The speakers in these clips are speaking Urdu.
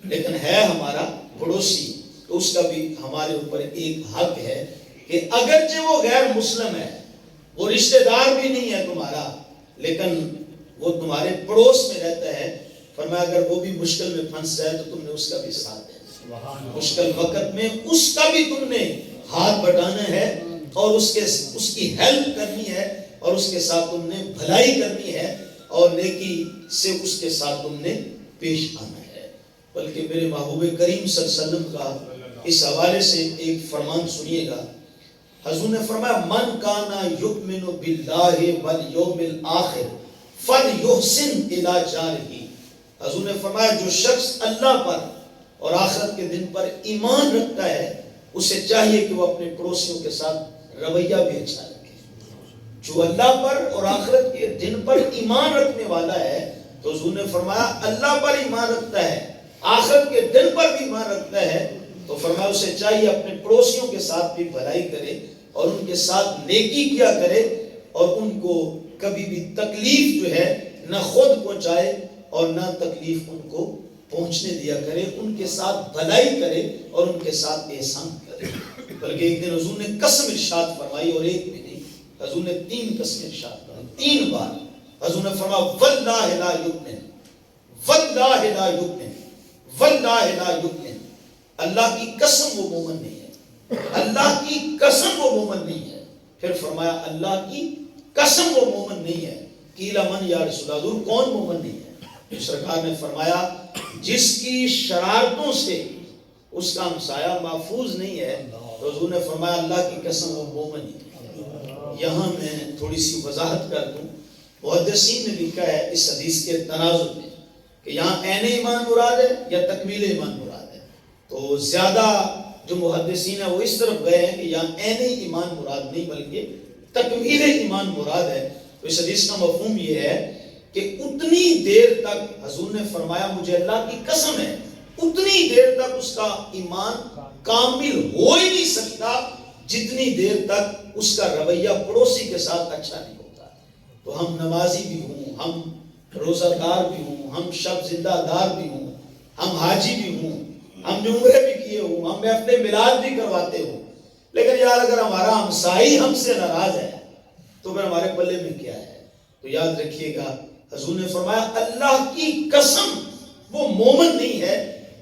لیکن ہے ہمارا پڑوسی، تو اس کا بھی ہمارے اوپر ایک حق ہے کہ اگرچہ وہ غیر مسلم ہے، وہ رشتہ دار بھی نہیں ہے تمہارا، لیکن وہ تمہارے پڑوس میں رہتا ہے، فرمایا اگر وہ بھی مشکل میں پھنس جائے تو تم نے اس کا بھی ساتھ دینا، مشکل وقت میں اس کا بھی تم نے ہاتھ بٹانا ہے اور اس کی ہیلپ کرنی ہے، اور اس کے ساتھ تم نے بھلائی کرنی ہے اور نیکی سے اس کے ساتھ تم نے پیش آنا ہے۔ بلکہ میرے محبوب کریم صلی اللہ علیہ وسلم کا اس حوالے سے ایک فرمان سنیے گا۔ حضور نے فرمایا من کانا یؤمن باللہ والیوم الآخر فلیحسن الی جارہ۔ حضور نے فرمایا جو شخص اللہ پر اور آخرت کے دن پر ایمان رکھتا ہے، اسے چاہیے کہ وہ اپنے پڑوسیوں کے ساتھ رویہ بھی اچھا رکھے۔ جو اللہ پر اور آخرت کے دن پر ایمان رکھنے والا ہے، تو حضور نے فرمایا اللہ پر ایمان رکھتا ہے، آخرت کے دن پر بھی ایمان رکھتا ہے، تو فرمایا اسے چاہیے اپنے پڑوسیوں کے ساتھ بھی بھلائی کرے اور ان کے ساتھ نیکی کیا کرے، اور ان کو کبھی بھی تکلیف جو ہے نہ خود پہنچائے اور نہ تکلیف ان کو پہنچنے دیا کرے، ان کے ساتھ بھلائی کرے اور ان کے ساتھ احسان کرے۔ بلکہ ایک دن حضور نے قسم ارشاد فرمائی، اور ایک بھی نہیں، حضور نے 3 قسم ارشاد فرمائی، 3 بار حضور نے فرمایا واللہ لا یؤمن، واللہ لا یؤمن، واللہ لا یؤمن، اللہ کی قسم وہ مومن نہیں ہے، اللہ کی قسم وہ مومن نہیں ہے۔ پھر فرمایا اللہ کی قسم وہ مومن نہیں ہے۔ قیل من یا رسول اللہ، حضور کون مومن نہیں ہے؟ سرکار نے فرمایا جس کی شرارتوں سے اس کا ہمسایہ محفوظ نہیں ہے، تو حضور نے فرمایا اللہ کی قسم وہ مومن نہیں ہے۔ یہاں میں تھوڑی سی وضاحت کر دوں، محدثین نے لکھا ہے اس حدیث کے تناظر میں کہ یہاں عین ایمان مراد ہے یا تکمیل ایمان مراد ہے، تو زیادہ جو محدثین ہیں وہ اس طرف گئے ہیں کہ یہاں عین ایمان مراد نہیں بلکہ تکمیل ایمان مراد ہے۔ تو اس حدیث کا مفہوم یہ ہے کہ اتنی دیر تک حضور نے فرمایا مجھے اللہ کی قسم ہے، اتنی دیر تک اس کا ایمان کامل ہو ہی نہیں سکتا جتنی دیر تک اس کا رویہ پڑوسی کے ساتھ اچھا نہیں ہوتا۔ تو ہم نمازی بھی ہوں، ہم روزہ دار بھی ہوں، ہم شب زندہ دار بھی ہوں، ہم حاجی بھی ہوں، ہم نے عمرے بھی کیے ہوں، ہم محفل میلاد بھی کرواتے ہوں، لیکن یار اگر ہمارا ہمسائی ہم سے ناراض ہے تو پھر ہمارے پلے میں کیا ہے؟ تو یاد رکھیے گا حضور نے فرمایا اللہ کی قسم وہ مومن نہیں ہے،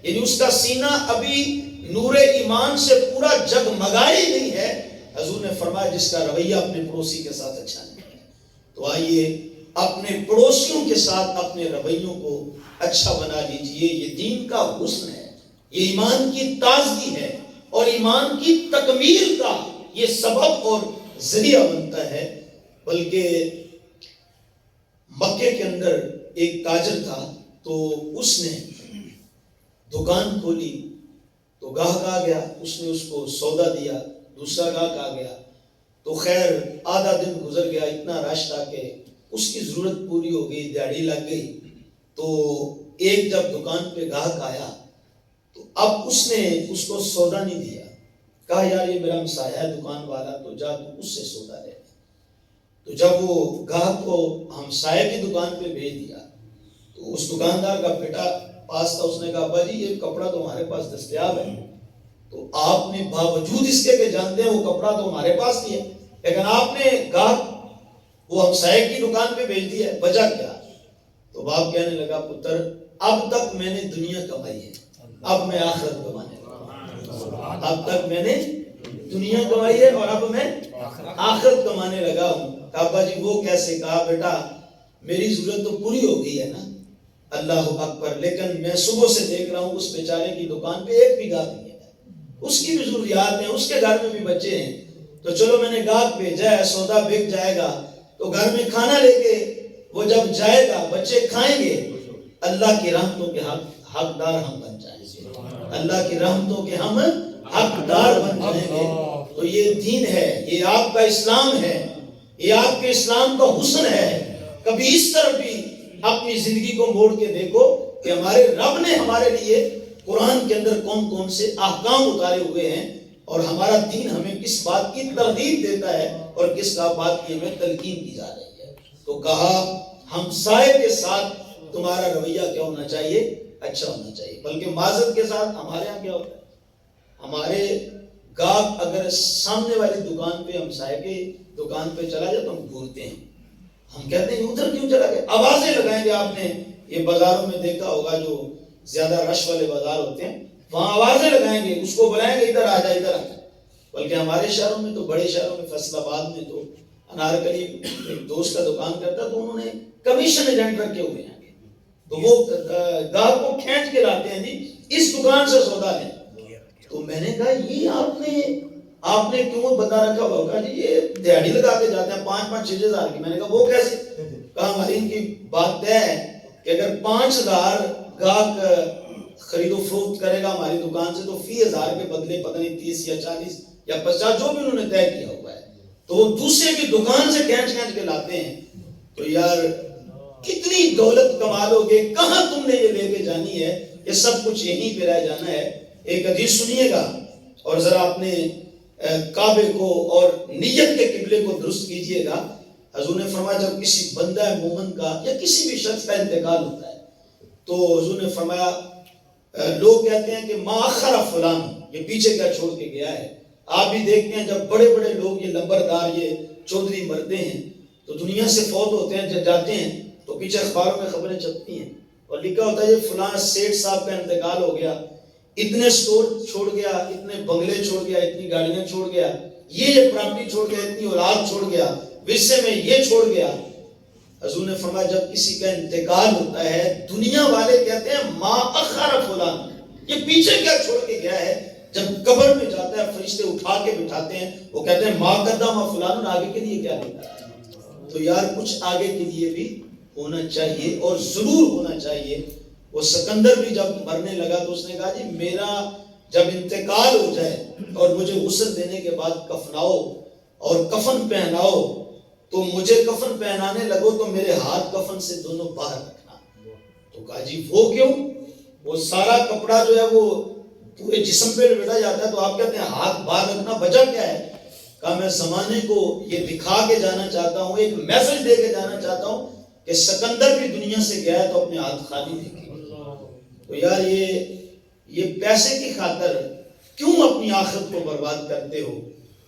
یعنی اس کا سینہ ابھی نور ایمان سے پورا جگمگائی نہیں ہے۔ حضور نے فرمایا جس کا رویہ اپنے پڑوسی کے ساتھ اچھا نہیں ہے۔ تو آئیے اپنے پڑوسیوں کے ساتھ اپنے رویوں کو اچھا بنا لیجئے، یہ دین کا حسن ہے، یہ ایمان کی تازگی ہے اور ایمان کی تکمیل کا یہ سبب اور ذریعہ بنتا ہے۔ بلکہ مکے کے اندر ایک تاجر تھا، تو اس نے دکان کھولی، تو گاہک آ گیا، اس نے اس کو سودا دیا، دوسرا گاہک آ گیا، تو خیر آدھا دن گزر گیا، اتنا رش تھا کہ اس کی ضرورت پوری ہو گئی، دیہڑی لگ گئی۔ تو ایک جب دکان پہ گاہک آیا تو اب اس نے اس کو سودا نہیں دیا، کہا یار یہ میرا ہمسایہ ہے دکان والا، تو جا تو اس سے سودا لے۔ تو جب وہ گاہک کو ہمسایہ کی دکان پہ بھیج دیا تو اس دکاندار کا بیٹا پاس تھا، اس نے کہا ابا جی یہ کپڑا تو ہمارے پاس دستیاب ہے، تو آپ نے باوجود اس کے کہ جانتے ہیں وہ کپڑا تو ہمارے پاس نہیں ہے، لیکن آپ نے گاہک وہ ہمسایہ کی دکان پہ بھیج دیا ہے، وجہ کیا؟ تو باپ کہنے لگا پتر اب تک میں نے دنیا کمائی ہے، اب میں آخرت کمانے لگا، اب تک میں نے دنیا کمائی ہے اور اب میں آخرت کمانے لگا ہوں۔ ابا جی وہ کیسے؟ کہا بیٹا میری ضرورت تو پوری ہو گئی ہے نا، اللہ اکبر، لیکن میں صبح سے دیکھ رہا ہوں اس بیچارے کی دکان پہ ایک بھی گاہک نہیں ہے، اس کی بھی ضروریات ہیں، اس کے گھر میں بھی بچے ہیں، تو چلو میں نے گاہک بھیجا ہے، سودا بک جائے گا تو گھر میں کھانا لے کے وہ جب جائے گا بچے کھائیں گے، اللہ کی رحمتوں کے حقدار ہم بن جائیں گے، اللہ کی رحمتوں کے ہم حقدار بن جائیں گے۔ تو یہ دین ہے، یہ آپ کا اسلام ہے، یہ آپ کے اسلام کا حسن ہے۔ کبھی اس طرف بھی اپنی زندگی کو موڑ کے دیکھو کہ ہمارے رب نے ہمارے لیے قرآن کے اندر کون کون سے احکام اتارے ہوئے ہیں، اور ہمارا دین ہمیں کس بات کی ترغیب دیتا ہے اور کس کا بات کی ہمیں تلقین کی جا رہی ہے۔ تو کہا ہمسائے کے ساتھ تمہارا رویہ کیا ہونا چاہیے؟ اچھا ہونا چاہیے. بلکہ معذرت کے ساتھ ہمارے ہاں کیا ہوتا ہے، ہمارے گاہک اگر سامنے والی دکان پہ، ہمسائے کے دکان پہ چلا جائے تو ہم گھورتے ہیں. ہم کہتے ہیں ادھر کیوں چلا گیا، آوازیں لگائیں گے. آپ نے یہ بازاروں میں دیکھا ہوگا جو زیادہ رش والے بازار ہوتے ہیں، وہاں آوازیں لگائیں گے، اس کو بلائیں گے ادھر آ جا ادھر آ جا. بلکہ ہمارے شہروں میں تو، بڑے شہروں میں، فیصل آباد میں تو انارکلی ایک دوست کا دکان کرتا تو انہوں نے کمیشن ایجنٹ رکھے ہوئے ہیں، تو وہ گاہک کو کھینچ کے لاتے ہیں، جی اس دکان سے سودا لیں. تو میں نے کہا یہ آپ نے کیوں بتا رکھا ہوگا، جی یہ دیہڑی لگا کے جاتے ہیں 5-5 6 ہزار کی. میں نے کہا وہ کیسے؟ کہا ہماری ان کی بات طے ہے کہ اگر 5,000 گاہک خرید و فروخت کرے گا ہماری دکان سے تو فی 1000 کے بدلے پتہ نہیں 30 یا 40 یا 50 جو بھی انہوں نے طے کیا ہوا ہے، تو وہ دوسرے کی دکان سے کھینچ کے لاتے ہیں. تو یار کتنی دولت کما لو گے، کہاں تم نے یہ لے کے جانی ہے، یہ سب کچھ یہیں پہ رہ جانا ہے. ایک حدیث سنیے گا اور ذرا اپنے کعبے کو اور نیت کے قبلے کو درست کیجئے گا. حضور نے فرمایا جب کسی بندہ مومن کا یا کسی بھی شخص کا انتقال ہوتا ہے تو حضور نے فرمایا لوگ کہتے ہیں کہ ما اخر فلان، یہ پیچھے کیا چھوڑ کے گیا ہے. آپ بھی دیکھتے ہیں جب بڑے بڑے لوگ، یہ لمبردار، یہ چودھری مرتے ہیں تو دنیا سے فوت ہوتے ہیں، جب جاتے ہیں تو پیچھے اخباروں میں خبریں چھپتی ہیں اور لکھا ہوتا ہے یہ فلاں سیٹھ صاحب کا انتقال ہو گیا، اتنے سٹور چھوڑ گیا، اتنے بنگلے چھوڑ گیا، اتنی گاڑیاں چھوڑ گیا، یہ پراپرٹی چھوڑ گیا، اتنی اولاد چھوڑ گیا، ورثے میں یہ چھوڑ گیا. حضور نے فرمایا جب کسی کا انتقال ہوتا ہے دنیا والے کہتے ہیں ما اخر فلان، یہ پیچھے کیا چھوڑ کے گیا ہے. جب قبر میں جاتا ہے فرشتے اٹھا کے بٹھاتے ہیں، وہ کہتے ہیں ما قدم فلان، آگے کے لیے کیا دیتا ہے. تو یار کچھ آگے کے لیے بھی ہونا چاہیے اور ضرور ہونا چاہیے. وہ سکندر بھی جب مرنے لگا تو اس نے کہا جی میرا جب انتقال ہو جائے اور مجھے غسل دینے کے بعد کفناؤ اور کفن پہناؤ تو مجھے کفن پہنانے لگو تو میرے ہاتھ کفن سے دونوں باہر رکھنا. تو کہا جی وہ کیوں؟ وہ سارا کپڑا جو ہے وہ پورے جسم پہ لپیٹا جاتا ہے تو آپ کہتے ہیں ہاتھ باہر رکھنا، وجہ کیا ہے؟ کہا میں زمانے کو یہ دکھا کے جانا چاہتا ہوں، ایک میسج دے کے جانا چاہتا ہوں کہ سکندر بھی دنیا سے گیا ہے تو اپنے ہاتھ خالی دیکھے. تو یار یہ پیسے کی خاطر کیوں اپنی آخرت کو برباد کرتے ہو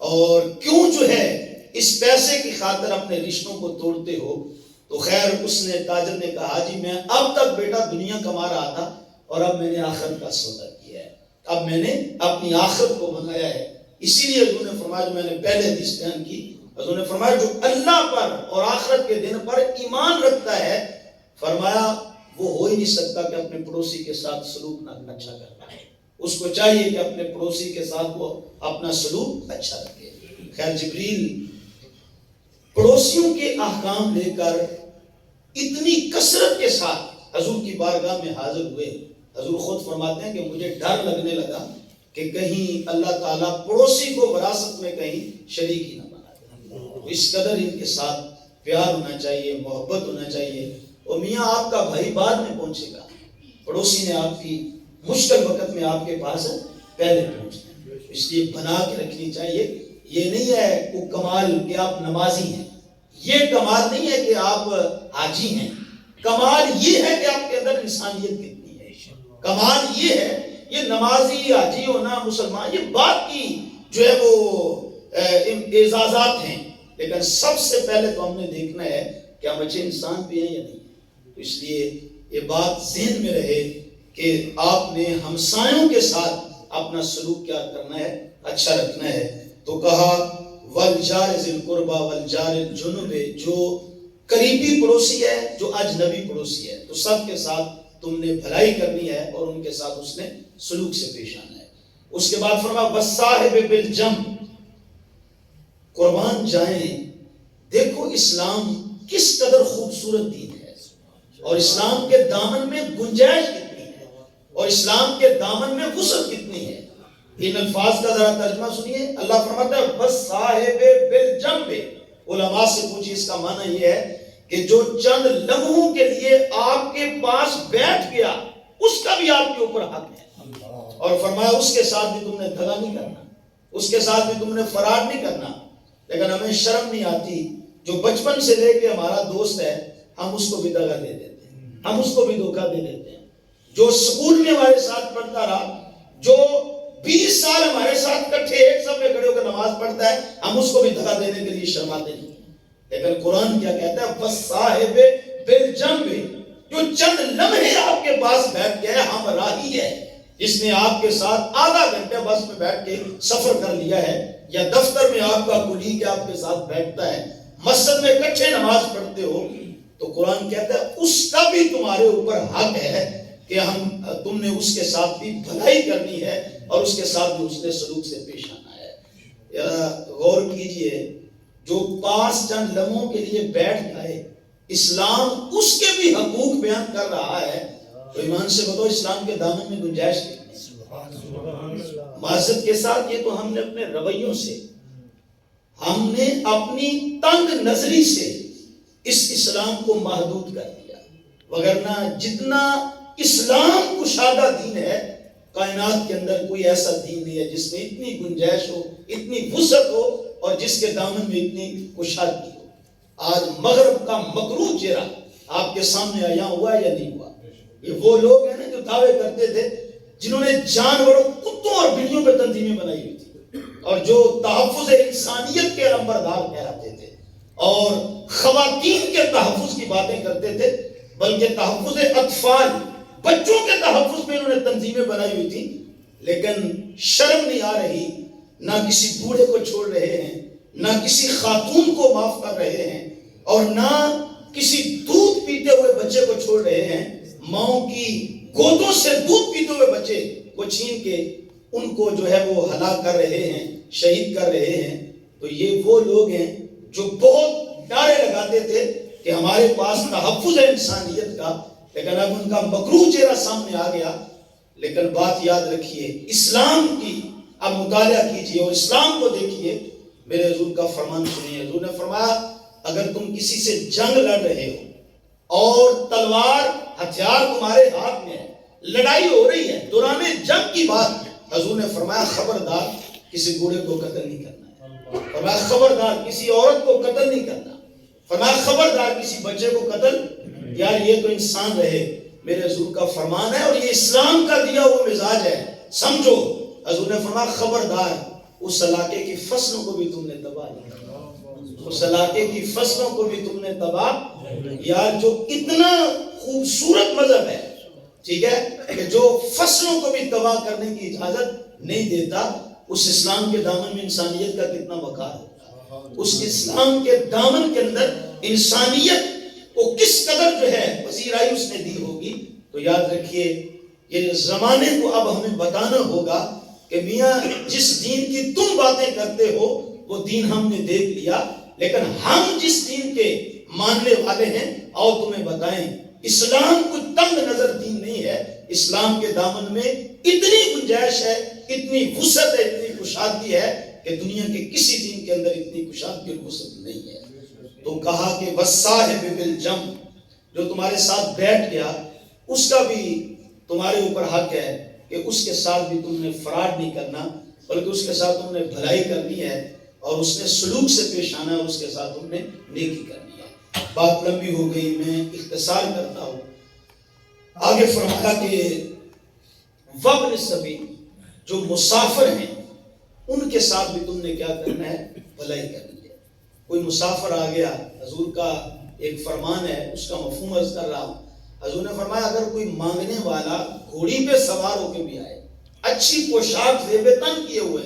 اور کیوں جو ہے اس پیسے کی خاطر اپنے رشتوں کو توڑتے ہو؟ تو خیر اس نے، تاجر نے کہا جی میں اب تک بیٹا دنیا کما رہا تھا اور اب میں نے آخرت کا سودا کیا ہے، اب میں نے اپنی آخرت کو بنایا ہے. اسی لیے حضور نے فرمایا جو میں نے پہلے حدیث بیان کی، حضور نے فرمایا جو اللہ پر اور آخرت کے دن پر ایمان رکھتا ہے، فرمایا وہ ہو ہی نہیں سکتا کہ اپنے پڑوسی کے ساتھ سلوک نہ اچھا کرنا ہے. اس کو چاہیے کہ اپنے پڑوسی کے ساتھ وہ اپنا سلوک اچھا رکھے. خیر جبریل پڑوسیوں کے احکام لے کر اتنی کثرت کے ساتھ حضور کی بارگاہ میں حاضر ہوئے. حضور خود فرماتے ہیں کہ مجھے ڈر لگنے لگا کہ کہیں اللہ تعالیٰ پڑوسی کو وراثت میں کہیں شریک ہی نہ بنا دے. تو اس قدر ان کے ساتھ پیار ہونا چاہیے، محبت ہونا چاہیے. اور میاں آپ کا بھائی بعد میں پہنچے گا، پڑوسی نے آپ کی مشکل وقت میں آپ کے پاس پہلے پہنچنا، اس لیے بنا کے رکھنی چاہیے. یہ نہیں ہے وہ کمال کہ آپ نمازی ہیں، یہ کمال نہیں ہے کہ آپ حاجی ہیں، کمال یہ ہے کہ آپ کے اندر انسانیت کتنی ہے. کمال یہ ہے، یہ نمازی حاجی ہونا مسلمان یہ بات کی جو ہے وہ اعزازات ہیں، لیکن سب سے پہلے تو ہم نے دیکھنا ہے کہ ہم اچھے انسان بھی ہیں یا نہیں. تو اس لیے یہ بات ذہن میں رہے کہ آپ نے ہمسایوں کے ساتھ اپنا سلوک کیا کرنا ہے، اچھا رکھنا ہے. تو کہا والجار ذی القربى والجار الجنب، جو قریبی پڑوسی ہے، جو اجنبی پڑوسی ہے، تو سب کے ساتھ تم نے بھلائی کرنی ہے اور ان کے ساتھ اس نے سلوک سے پیش آنا ہے. اس کے بعد فرمایا والصاحب بالجنب، قربان جائیں. دیکھو اسلام کس قدر خوبصورت دین ہے اور اسلام کے دامن میں گنجائش کتنی ہے اور اسلام کے دامن میں وسعت کتنی ہے. ان الفاظ کا ذرا ترجمہ سنیے. اللہ فرماتا ہے بس صاحب بالجنب. علماء سے پوچھئے اس کا معنی یہ ہے کہ جو چند لمحوں کے لیے آپ کے پاس بیٹھ گیا اس کا بھی آپ کے اوپر حق ہے. اور فرمایا اس کے ساتھ بھی تم نے دغا نہیں کرنا، اس کے ساتھ بھی تم نے فراڈ نہیں کرنا. لیکن ہمیں شرم نہیں آتی، جو بچپن سے لے کے ہمارا دوست ہے ہم اس کو بھی دغا دے دیتے ہیں، ہم اس کو بھی دھوکہ دے دیتے ہیں. جو اسکول میں ہمارے ساتھ پڑھتا رہا، جو 20 سال ہمارے ساتھ کٹھے ایک سب میں کھڑے ہو کر نماز پڑھتا ہے، ہم اس کو بھی دھکا دینے کے لیے شرماتے نہیں۔ لیکن قرآن کیا کہتا ہے؟ وَالصَّاحِبِ بِالْجَنبِ، جو چند لمحے آپ کے پاس بیٹھ گیا ہے، ہم راہی ہے، جس نے آپ کے ساتھ آدھا گھنٹہ بس میں بیٹھ کے سفر کر لیا ہے، یا دفتر میں آپ کا کولیگ آپ کے ساتھ بیٹھتا ہے، مسجد میں کٹھے نماز پڑھتے ہو، تو قرآن کہتا ہے اس کا بھی تمہارے اوپر حق ہے کہ تم نے اس کے ساتھ بھی بھلائی کرنی ہے اور اس کے ساتھ بھی اس نے سلوک سے پیش آنا ہے۔ غور کیجئے، جو پاس چند لمحوں کے لیے بیٹھ جائے، اسلام اس کے بھی حقوق بیان کر رہا ہے، تو ایمان سے بتاؤ اسلام کے دامن میں گنجائش کتنی ہے؟ معذرت کے ساتھ یہ تو ہم نے اپنے رویوں سے، ہم نے اپنی تنگ نظری سے اس اسلام کو محدود کر دیا، وگرنہ جتنا اسلام کشادہ دین ہے، کائنات کے اندر کوئی ایسا دین نہیں ہے جس میں اتنی گنجائش ہو، اتنی وسعت ہو، اور جس کے دامن میں اتنی کشادگی ہو۔ آج مغرب کا مکروہ چہرہ آپ کے سامنے آیا ہوا ہے یا نہیں ہوا؟ یہ وہ لوگ ہیں نا جو دعوے کرتے تھے، جنہوں نے جانوروں، کتوں اور بلیوں پہ تنظیمیں بنائی ہوئی تھی، اور جو تحفظ انسانیت کے علمبردار کہلاتے تھے، اور خواتین کے تحفظ کی باتیں کرتے تھے، بلکہ تحفظ اطفال، بچوں کے تحفظ میں انہوں نے تنظیمیں بنائی ہوئی تھی، لیکن شرم نہیں آ رہی، نہ کسی بوڑھے کو چھوڑ رہے ہیں، نہ کسی خاتون کو معاف کر رہے ہیں، اور نہ کسی دودھ پیتے ہوئے بچے کو چھوڑ رہے ہیں۔ ماؤں کی گودوں سے دودھ پیتے ہوئے بچے کو چھین کے ان کو جو ہے وہ ہلاک کر رہے ہیں، شہید کر رہے ہیں۔ تو یہ وہ لوگ ہیں جو بہت نعرے لگاتے تھے کہ ہمارے پاس تحفظ ہے انسانیت کا، لیکن اب ان کا مکروہ چہرہ سامنے آ گیا۔ لیکن بات یاد رکھیے، اسلام کی اب مطالعہ کیجئے اور اسلام کو دیکھیے۔ میرے حضور کا فرمان سنیے، حضور نے فرمایا اگر تم کسی سے جنگ لڑ رہے ہو اور تلوار ہتھیار تمہارے ہاتھ میں ہے، لڑائی ہو رہی ہے، دوران جنگ کی بات، حضور نے فرمایا خبردار کسی بوڑھے کو قتل نہیں کرنا ہے، فرمایا خبردار کسی عورت کو قتل نہیں کرنا، فرمایا خبردار کسی بچے کو قتل، یار یہ تو انسان رہے۔ میرے حضور کا فرمان ہے اور یہ اسلام کا دیا وہ مزاج ہے، سمجھو۔ حضور نے فرمایا خبردار اس علاقے کی فصلوں کو بھی تم نے تباہ نہیں کرنا، اس علاقے کی فصلوں کو بھی تم نے تباہ۔ یار جو اتنا خوبصورت مذہب ہے، ٹھیک ہے، کہ جو فصلوں کو بھی تباہ کرنے کی اجازت نہیں دیتا، اس اسلام کے دامن میں انسانیت کا کتنا وقار ہوگا، اس اسلام کے دامن کے اندر انسانیت کو کس قدر جو ہے پذیرائی اس نے دی ہوگی۔ تو یاد رکھیے یہ زمانے کو اب ہمیں بتانا ہوگا کہ میاں جس دین کی تم باتیں کرتے ہو وہ دین ہم نے دیکھ لیا، لیکن ہم جس دین کے ماننے والے ہیں آؤ تمہیں بتائیں، اسلام کوئی تنگ نظر دین نہیں ہے، اسلام کے دامن میں اتنی گنجائش ہے، اتنی وسعت ہے، اتنی کشادگی ہے کہ دنیا کے کسی دین کے اندر اتنی کشادگی اور وسعت نہیں ہے۔ تو کہا کہ وَالصَّاحِبِ بِالْجَنبِ، جو تمہارے ساتھ بیٹھ گیا اس کا بھی تمہارے اوپر حق ہے کہ اس کے ساتھ بھی تم نے فراڈ نہیں کرنا، بلکہ اس کے ساتھ تم نے بھلائی کرنی ہے اور اس نے سلوک سے پیش آنا ہے اور اس کے ساتھ تم نے نیکی کرنی ہے۔ بات لمبی ہو گئی، میں اختصار کرتا ہوں۔ آگے فرمایا کہ وابن السبیل، جو مسافر ہیں ان کے ساتھ بھی تم نے کیا کرنا ہے؟ بھلائی کرنی ہے۔ کوئی مسافر آ گیا، حضور کا ایک فرمان ہے، اس کا مفہوم عرض کر رہا ہوں۔ حضور نے فرمایا اگر کوئی مانگنے والا گھوڑی پہ سوار ہو کے بھی آئے، اچھی پوشاک زیب تن کیے ہوئے،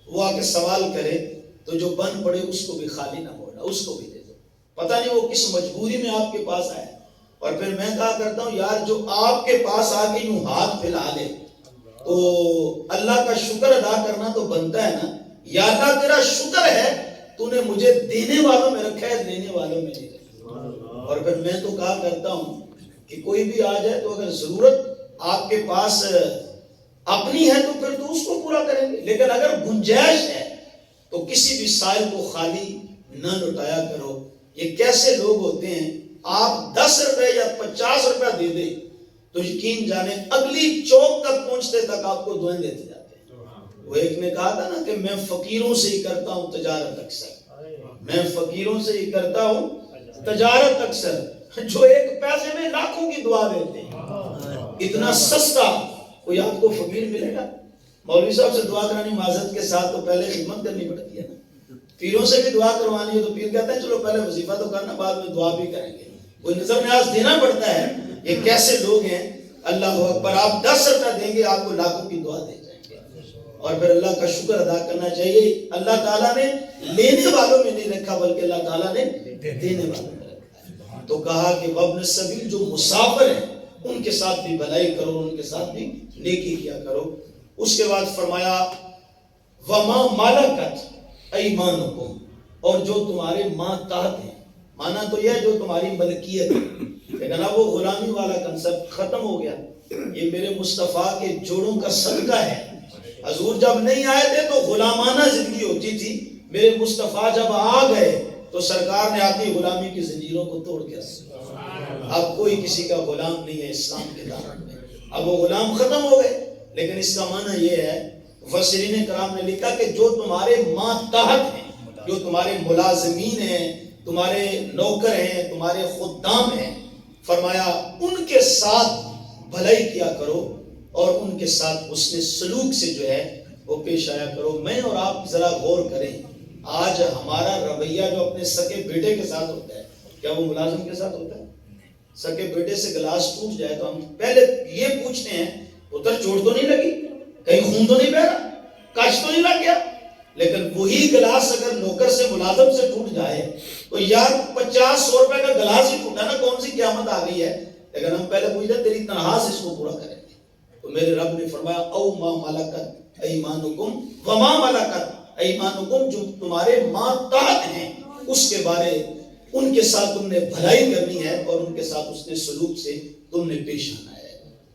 وہ آ کے سوال کرے تو جو بن پڑے اس کو بھی خالی نہ ہونا، اس کو بھی دے دو۔ پتہ نہیں وہ کس مجبوری میں آپ کے پاس آئے۔ اور پھر میں کہا کرتا ہوں یار جو آپ کے پاس آ کے یوں ہاتھ پھیلا لے تو اللہ کا شکر ادا کرنا تو بنتا ہے نا۔ یا اللہ تیرا شکر ہے تو نے مجھے دینے والوں میں رکھا ہے، دینے والوں میں نہیں رکھا۔ اور پھر میں تو کہا کرتا ہوں کہ کوئی بھی آ جائے تو اگر ضرورت آپ کے پاس اپنی ہے تو پھر تو اس کو پورا کریں گے، لیکن اگر گنجائش ہے تو کسی بھی سائل کو خالی نہ لوٹایا کرو۔ یہ کیسے لوگ ہوتے ہیں، آپ 10 روپے یا 50 روپے دے دیں تو یقین جانے اگلی چوک تک پہنچتے تک آپ کو دعائیں دیتے جاتے ہیں۔ وہ ایک نے کہا تھا نا کہ میں فقیروں سے ہی کرتا ہوں تجارت اکثر، میں فقیروں سے ہی کرتا ہوں تجارت اکثر، جو ایک پیسے میں لاکھوں کی دعا دیتے ہیں۔ اتنا سستا کوئی آپ کو فقیر ملے گا؟ مولوی صاحب سے دعا کرانی معذرت کے ساتھ تو پہلے خدمت کرنی پڑتی ہے نا. پیروں سے بھی دعا کروانی ہے تو پیر کہتے ہیں چلو پہلے وظیفہ تو کرنا بعد میں دعا بھی کریں گے. کوئی نظر نیاز دینا پڑتا ہے. یہ کیسے لوگ ہیں؟ اللہ اکبر. آپ 10 روپیہ دیں گے آپ کو لاکھوں کی دعا دے جائیں گے. اور پھر اللہ کا شکر ادا کرنا چاہیے. اللہ تعالیٰ نے لینے والوں میں نہیں رکھا بلکہ اللہ تعالیٰ نے دینے والوں میں رکھا ہے. تو کہا کہ وابن السبیل جو مسافر ہیں ان کے ساتھ بھی بھلائی کرو، ان کے ساتھ بھی نیکی کیا کرو. اس کے بعد فرمایا وما ملکت ایمانکم، اور جو تمہارے ماتحت ہیں. مانا تو یہ جو تمہاری ملکیت ہے، لیکن اب وہ غلامی والا کنسپٹ ختم ہو گیا. یہ میرے مصطفیٰ کے جوڑوں کا صدقہ ہے. حضور جب نہیں آئے تھے تو غلامانہ زندگی ہوتی تھی. میرے مصطفیٰ جب آ گئے تو سرکار نے آتی غلامی کی زنجیروں کو توڑ کے رکھا. اب کوئی کسی کا غلام نہیں ہے اسلام کے دامن میں. اب وہ غلام ختم ہو گئے. لیکن اس کا معنی یہ ہے، مفسرین کرام نے لکھا کہ جو تمہارے ماتحت ہیں، جو تمہارے ملازمین ہیں، تمہارے نوکر ہیں، تمہارے خدام ہیں، فرمایا ان کے ساتھ بھلائی کیا کرو اور ان کے ساتھ حسن سلوک سے جو ہے وہ پیش آیا کرو. میں اور آپ ذرا غور کریں، آج ہمارا رویہ جو اپنے سکے بیٹے کے ساتھ ہوتا ہے کیا وہ ملازم کے ساتھ ہوتا ہے؟ سکے بیٹے سے گلاس ٹوٹ جائے تو ہم پہلے یہ پوچھتے ہیں ادھر چوٹ تو نہیں لگی، کہیں خون تو نہیں بہ رہا، کاش تو نہیں لگ گیا. لیکن وہی گلاس اگر نوکر سے ملازم سے ٹوٹ جائے تو یار 50-100 روپے کا گلاس ہی ٹوٹا نا، کون سی قیامت آ گئی ہے. لیکن ہم پہلے پوچھتے ہیں تیری تنہا سے اس کو پورا کریں گے. تو میرے رب نے فرمایا او ما ملکت ایمانکم وما ملکت ایمانکم، جو تمہارے ماتحت ہیں اس کے بارے ان کے ساتھ تم نے بھلائی کرنی ہے اور ان کے ساتھ اس نے سلوک سے تم نے پیش آنا ہے.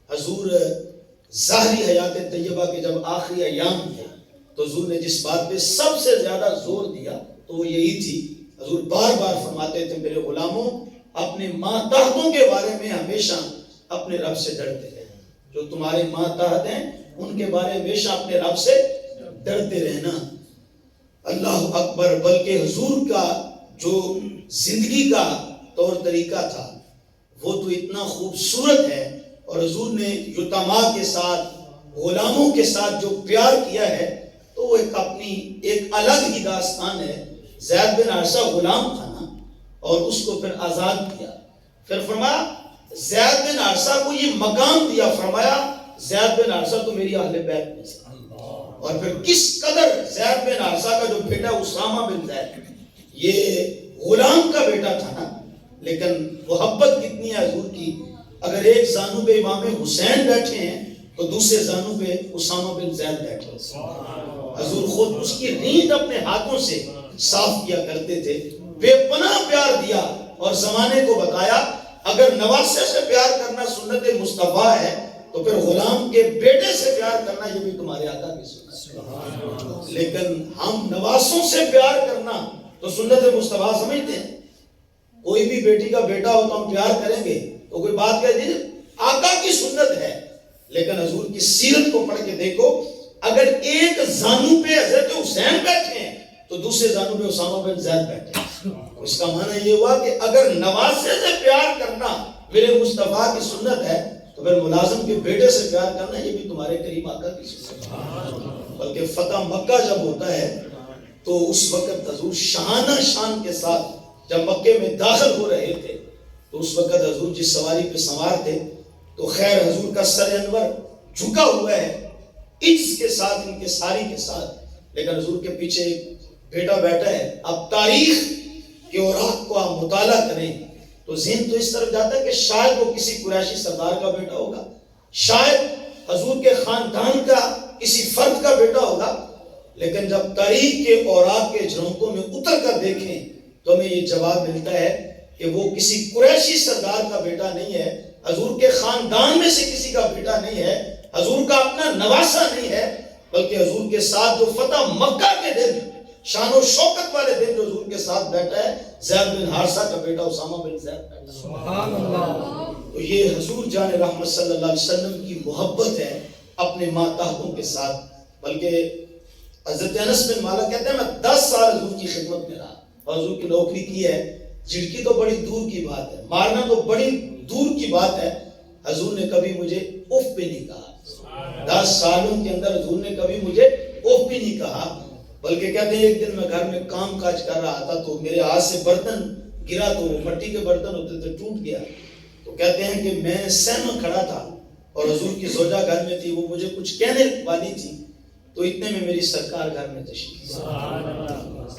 حضور ظاہری حیات طیبہ کے جب آخری ایام تھے تو حضور نے جس بات پہ سب سے زیادہ زور دیا تو وہ یہی تھی. حضور بار بار فرماتے تھے میرے غلاموں اپنے ماتحتوں کے بارے میں ہمیشہ اپنے رب سے ڈرتے رہے. جو تمہارے ماتحت ہیں ان کے بارے میں ہمیشہ اپنے رب سے ڈرتے رہنا. اللہ اکبر. بلکہ حضور کا جو زندگی کا طور طریقہ تھا وہ تو اتنا خوبصورت ہے. اور حضور نے یتما کے ساتھ غلاموں کے ساتھ جو پیار کیا ہے تو وہ ایک اپنی ایک الگ ہی داستان ہے. زید بن حارثہ غلام تھا نا، اور اس کو پھر آزاد کیا. پھر فرمایا زید بن حارثہ کو یہ مقام دیا، فرمایا زید بن حارثہ تو میری اہل بیت میں سے. اور پھر کس قدر زید بن حارثہ کا جو بیٹا اسامہ بن زید یہ غلام کا بیٹا تھا نا، لیکن محبت کتنی ہے حضور کی. اگر ایک زانو پہ امام حسین بیٹھے ہیں تو دوسرے زانو پہ اسامہ بن زید بیٹھے. حضور خود اس کی ریند اپنے ہاتھوں سے صاف کیا کرتے تھے. بے پناہ پیار دیا اور زمانے کو بتایا اگر نواسے سے پیار کرنا سنت مصطفیٰ ہے تو پھر غلام کے بیٹے سے پیار کرنا یہ بھی تمہارے آقا کی سنت ہے. لیکن ہم نواسوں سے پیار کرنا تو سنت مصطفیٰ سمجھتے ہیں. کوئی بھی بیٹی کا بیٹا ہو تو ہم پیار کریں گے تو کوئی بات کہہ دیجیے آقا کی سنت ہے. لیکن حضور کی سیرت کو پڑھ کے دیکھو، اگر ایک زانو پہ حضرت حسین بیٹھے ہیں تو دوسرے زانو پہ اسامہ بن زید بیٹھے ہیں. اس کا معنی یہ ہوا کہ اگر نواسے سے پیار کرنا میرے مصطفیٰ کی سنت ہے تو پھر ملازم کے بیٹے سے پیار کرنا یہ بھی تمہارے کریم آقا کی سنت ہے. بلکہ فتح مکہ جب ہوتا ہے تو اس وقت حضور شانہ شان کے ساتھ جب مکے میں داخل ہو رہے تھے تو اس وقت حضور جس سواری پہ سوار تھے تو خیر حضور کا سر انور جھکا ہوا ہے عجز کے ساتھ، ان کے ساری کے ساتھ. لیکن حضور کے پیچھے ایک بیٹا بیٹھا ہے. اب تاریخ کے اوراق کو آپ مطالعہ کریں تو ذہن تو اس طرف جاتا ہے کہ شاید وہ کسی قریشی سردار کا بیٹا ہوگا، شاید حضور کے خاندان کا کسی فرد کا بیٹا ہوگا. لیکن جب تاریخ کے اوراق کے جھرونکوں میں اتر کر دیکھیں تو ہمیں یہ جواب ملتا ہے کہ وہ کسی قریشی سردار کا بیٹا نہیں ہے، حضور کے خاندان میں سے کسی کا بیٹا نہیں ہے، حضور کا اپنا نواسا نہیں ہے، بلکہ حضور کے ساتھ جو فتح مکہ کے دن شان و شوکت والے دن جو حضور کے ساتھ بیٹھا ہے زید بن حارثہ کا بیٹا اسامہ بن زید بیٹھا. سبحان اللہ. تو یہ حضور جان رحمت صلی اللہ علیہ وسلم کی محبت ہے اپنے ماتحتوں کے ساتھ. بلکہ حضرت انس بن مالک کہتے ہیں میں 10 سال حضور کی خدمت میں رہا اور حضور کی نوکری کی ہے. جھڑکی تو بڑی دور کی بات ہے، مارنا تو بڑی دور کی بات ہے. حضور نے کبھی مجھے اف بھی نہیں کہا. 10 سالوں کے اندر حضور نے کبھی مجھے اف بھی نہیں کہا. بلکہ کہتے ہیں ایک دن میں گھر میں کام کاج کر رہا تھا تو میرے ہاتھ سے برتن گرا, تو وہ مٹی کے برتن ہوتے تھے, ٹوٹ گیا. تو کہتے ہیں کہ میں سہما کھڑا تھا اور حضور کی زوجہ گھر میں تھی, وہ مجھے کچھ کہنے والی تھی, تو اتنے میں میری سرکار گھر میں تشریف.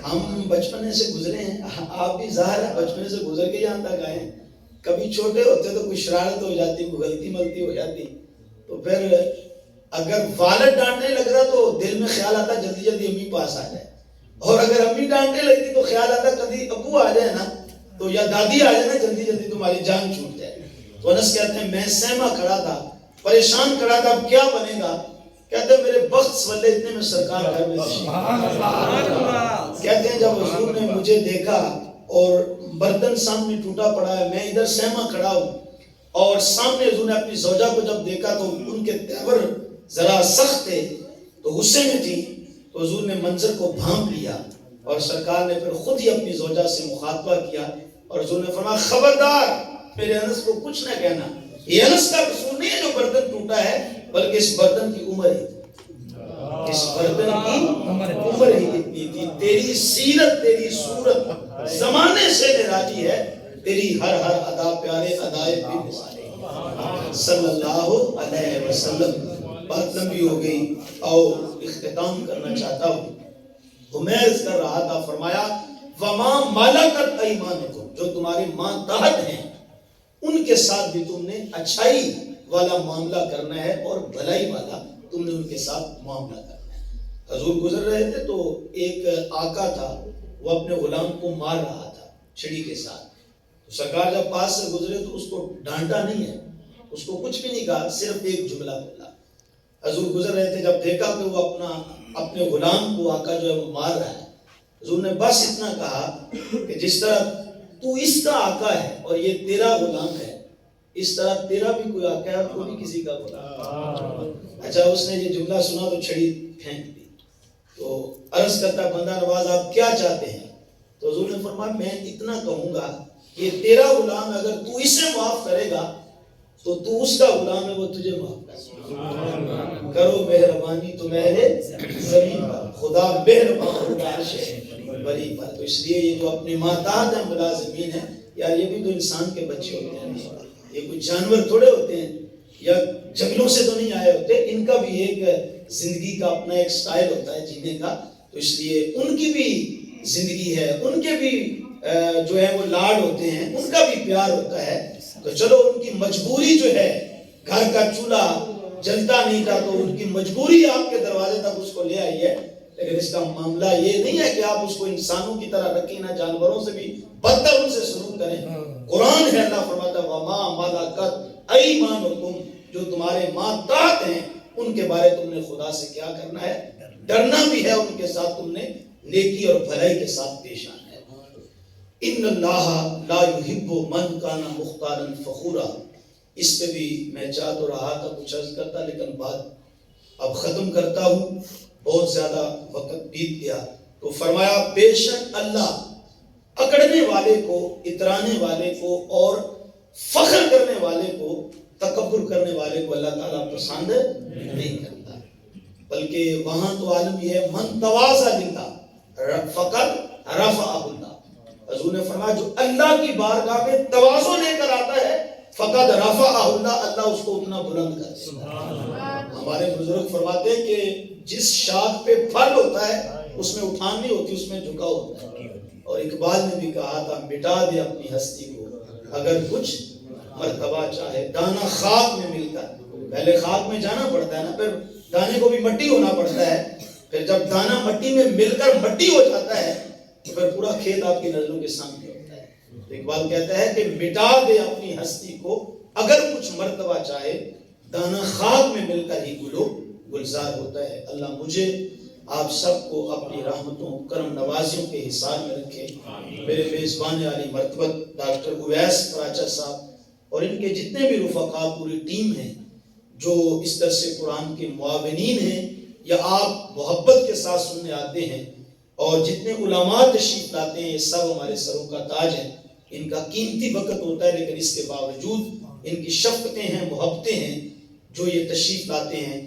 ہم بچپنے سے گزرے ہیں, آپ بھی ظاہر ہے بچپنے سے گزر کے یہاں تک آئے ہیں. کبھی چھوٹے ہوتے تو کوئی شرارت ہو جاتی, کوئی غلطی ملتی ہو جاتی, تو پھر اگر والد ڈانٹنے لگ رہا تو دل میں خیال آتا جلدی جلدی امی پاس آ جائے, اور اگر امی ڈانٹنے لگتی تو خیال آتا کبھی ابو آ جائے نا, تو یا دادی آ جائے نا, جلدی جلدی تمہاری جان چھوٹ جائے. تو انس کہتے ہیں میں سہما کھڑا تھا, پریشان کھڑا تھا, اب کیا بنے گا. کہتے ہیں میرے بخت سولے اتنے میں سرکار گھر میں تشریف. کہتے ہیں جب حضور نے مجھے دیکھا اور برتن سامنے ٹوٹا پڑا ہے, میں ادھر سہما کھڑا ہوں, اور سامنے حضور نے اپنی زوجہ کو جب دیکھا تو ان کے تیور ذرا سخت تھے, تو غصے میں تھی, تو حضور نے منظر کو بھانپ لیا, اور سرکار نے پھر خود ہی اپنی زوجہ سے مخاطبہ کیا, اور حضور نے فرمایا خبردار میرے انس کو کچھ نہ کہنا, یہ انس کا قصور نہیں ہے جو برتن ٹوٹا ہے, بلکہ اس برتن کی عمر ہی تھی, اس برتن کی عمر ہی اتنی تھی. تیری سیرت تیری صورت زمانے سے نرالی ہے, تیری ہر ہر ادا پیارے ادائے بھی مثالے صلی اللہ علیہ وسلم. بات لمبی ہو گئی, آؤ اختتام کرنا چاہتا ہوں. حمیز کر رہا تھا, فرمایا وما ملکت ایمانکم, جو تمہاری ماں تحت ہیں ان کے ساتھ بھی تم نے اچھائی والا معاملہ کرنا ہے, اور بھلائی والا تم نے ان کے ساتھ معاملہ کرنا ہے. حضور گزر رہے تھے تو ایک آقا تھا, وہ اپنے غلام کو مار رہا تھا چھڑی کے ساتھ. تو سرکار جب پاس سے گزرے تو اس کو ڈانٹا نہیں ہے, اس کو کچھ بھی نہیں کہا, صرف ایک جملہ بولا. حضور گزر رہے تھے, جب دیکھا کہ وہ اپنے غلام کو آقا جو ہے وہ مار رہا ہے, حضور نے بس اتنا کہا کہ جس طرح تو اس کا آقا ہے اور یہ تیرا غلام ہے, اس طرح تیرا بھی کوئی آقا ہے اور تو بھی کسی کا غلام. اچھا اس نے یہ جملہ سنا تو چھڑی پھینک دی. تو عرض کرتا بندہ نواز آپ کیا چاہتے ہیں؟ تو حضور نے فرمایا میں اتنا کہوں گا کہ تیرا غلام ہے, اگر تو اسے معاف کرے گا تو تو اس کا غلام ہے, وہ تجھے معاف کرو مہربانی تو اہل زمین پر, خدا مہربان خدا عرش بری پر. تو اس لیے یہ جو اپنی ماتحت ہیں ملازمین ہیں, یار یہ بھی تو انسان کے بچے ہوتے ہیں, یہ کوئی جانور تھوڑے ہوتے ہیں, یا جنگلوں سے تو نہیں آئے ہوتے, ان کا بھی ایک زندگی کا اپنا ایک سٹائل ہوتا ہے جینے کا. تو اس لیے ان کی بھی زندگی ہے, ان کے بھی جو ہے وہ لاڈ ہوتے ہیں, ان کا بھی پیار ہوتا ہے. تو چلو ان کی مجبوری جو ہے, گھر کا چولہا جلتا نہیں تھا تو ان کی مجبوری آپ کے دروازے تک اس کو لے آئی ہے, لیکن اس کا معاملہ یہ نہیں ہے کہ آپ اس کو انسانوں کی طرح رکھیں نہ, جانوروں سے بھی بدتر ان سے سلوک کریں. قرآن ہے, اللہ فرماتا ہے وما ملکت ایمانکم, جو تمہارے ماں تحت ہیں ان کے بارے تم نے خدا سے کیا کرنا ہے, ڈرنا بھی ہے, ان کے ساتھ تم نے نیکی اور بھلائی کے ساتھ پیش آنا ہے. ان اللہ لا یحب من کان مختالا فخورا. اس پہ بھی میں چاہ تو رہا تھا کچھ عرض کرتا, لیکن بات اب ختم کرتا ہوں, بہت زیادہ وقت بیت گیا. تو فرمایا بے شک اللہ اکڑنے والے کو, اترانے والے کو اور فخر کرنے والے کو, تکبر کرنے والے کو اللہ تعالیٰ پسند نہیں کرتا. بلکہ وہاں تو عالم یہ ہے من تواضع للہ فقط رفعہ اللہ. حضور نے فرمایا جو اللہ کی بارگاہ میں تواضع لے کر آتا ہے فقط رفعہ اللہ, اللہ اس کو اتنا بلند کر دیتا ہے. ہمارے بزرگ فرماتے ہیں کہ جس شاخ پہ پھل ہوتا ہے اس میں اٹھان نہیں ہوتی, اس میں جھکا ہوتا ہے. اور اقبال نے بھی کہا تھا مٹا دے اپنی ہستی کو اگر کچھ مرتبہ چاہے, دانا خاک میں مل کر, پہلے خاک میں جانا پڑتا ہے نا, پھر دانے کو بھی مٹی ہونا پڑتا ہے, پھر جب دانا مٹی میں مل کر مٹی ہو جاتا ہے تو پھر پورا کھیت آپ کی نظروں کے سامنے ہوتا ہے. تو اقبال کہتا ہے کہ مٹا دے اپنی ہستی کو اگر کچھ مرتبہ چاہے, دانا خاک میں مل کر ہی گلو گلزار ہوتا ہے. اللہ مجھے آپ سب کو اپنی رحمتوں کرم نوازیوں کے حصار میں رکھے. میرے میزبان عالی مرتبت ڈاکٹر اویس پراچا صاحب اور ان کے جتنے بھی رفقا, پوری ٹیم ہیں جو اس درس قرآن کے معاونین ہیں یا آپ محبت کے ساتھ سننے آتے ہیں, اور جتنے علماء تشریف لاتے ہیں, یہ سب ہمارے سروں کا تاج ہے. ان کا قیمتی وقت ہوتا ہے, لیکن اس کے باوجود ان کی شفقتیں ہیں، محبتیں ہیں جو یہ تشریف لاتے ہیں